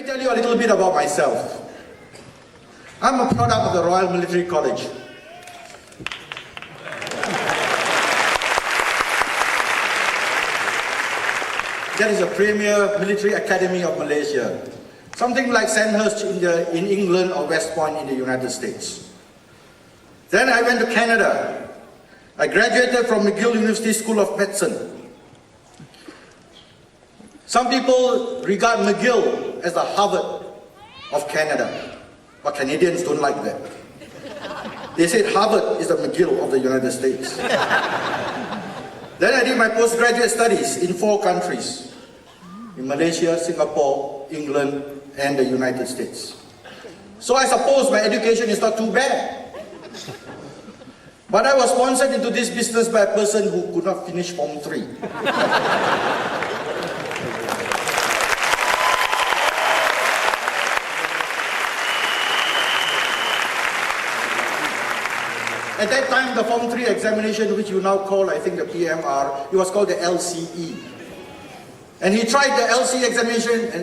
tell you a little bit about myself. I'm a product of the Royal Military College. That is a premier military academy of Malaysia. Something like Sandhurst in England or West Point in the United States. Then I went to Canada. I graduated from McGill University School of Medicine. Some people regard McGill as the Harvard of Canada, but Canadians don't like that. They said Harvard is the McGill of the United States. Then I did my postgraduate studies in 4 countries, in Malaysia, Singapore, England, and the United States. So I suppose my education is not too bad. But I was sponsored into this business by a person who could not finish Form 3. At that time, the Form 3 examination, which you now call, I think, the PMR, it was called the LCE. And he tried the LCE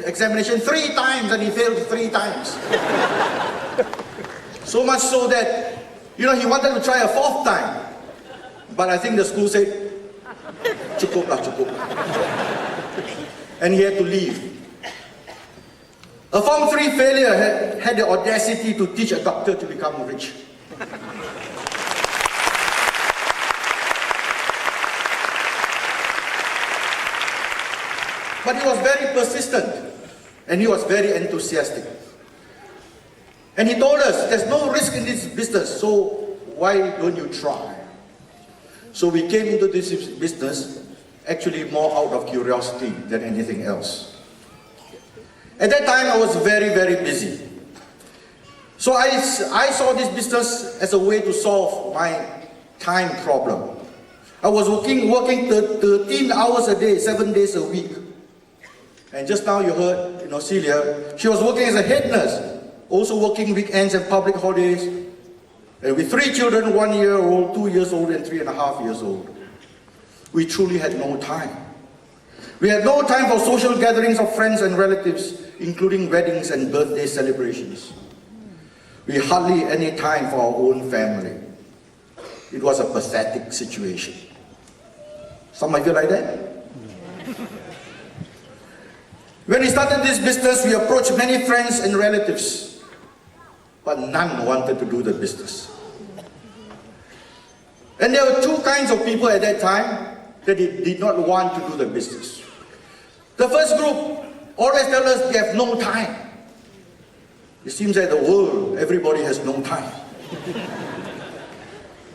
examination 3 times, and he failed 3 times. So much so that, he wanted to try a 4th time. But I think the school said, cukup lah, cukup. And he had to leave. A Form 3 failure had the audacity to teach a doctor to become rich. But he was very persistent, and he was very enthusiastic. And he told us, there's no risk in this business, so why don't you try? So we came into this business actually more out of curiosity than anything else. At that time, I was very, very busy. So I saw this business as a way to solve my time problem. I was working 13 hours a day, 7 days a week. And just now you heard, Celia, she was working as a head nurse, also working weekends and public holidays, and with 3 children, 1 year old, 2 years old, and 3.5 years old. We truly had no time. We had no time for social gatherings of friends and relatives, including weddings and birthday celebrations. We hardly had any time for our own family. It was a pathetic situation. Some of you like that? When we started this business, we approached many friends and relatives, but none wanted to do the business. And there were 2 kinds of people at that time that did not want to do the business. The first group always tell us they have no time. It seems that the world, everybody has no time.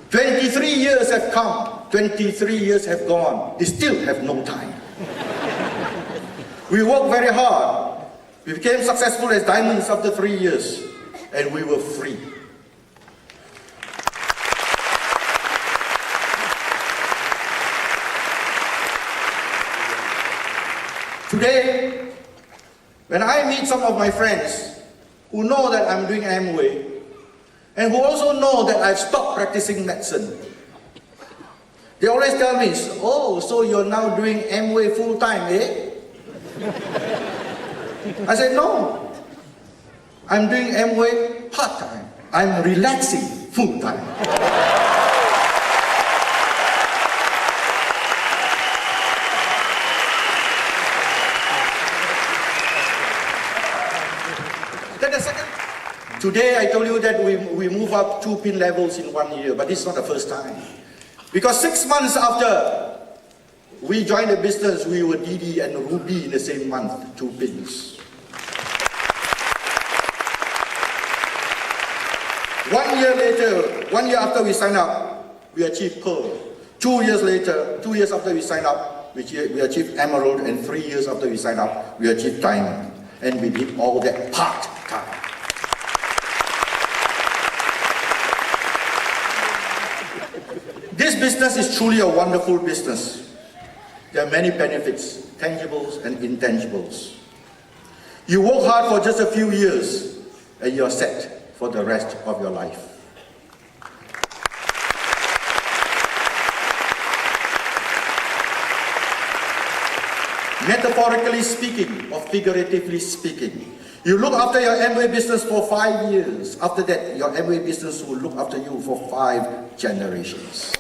23 years have come, 23 years have gone, they still have no time. We worked very hard. We became successful as diamonds after 3 years, and we were free. Today, when I meet some of my friends who know that I'm doing Amway, and who also know that I've stopped practicing medicine, they always tell me, oh, so you're now doing Amway full-time, eh? I said, no, I'm doing Amway part-time. I'm relaxing full-time. Then the second, today I told you that we move up 2 pin levels in 1 year, but this is not the first time. Because 6 months after we joined the business, we were DD and Ruby in the same month, 2 pins. 1 year later, 1 year after we signed up, we achieved Pearl. 2 years later, 2 years after we signed up, we achieved Emerald, and 3 years after we signed up, we achieved Diamond. And we did all that part-time. This business is truly a wonderful business. There are many benefits, tangibles and intangibles. You work hard for just a few years, and you're set for the rest of your life. Metaphorically speaking, or figuratively speaking, You look after your Amway business for 5 years. After that, your Amway business will look after you for 5 generations.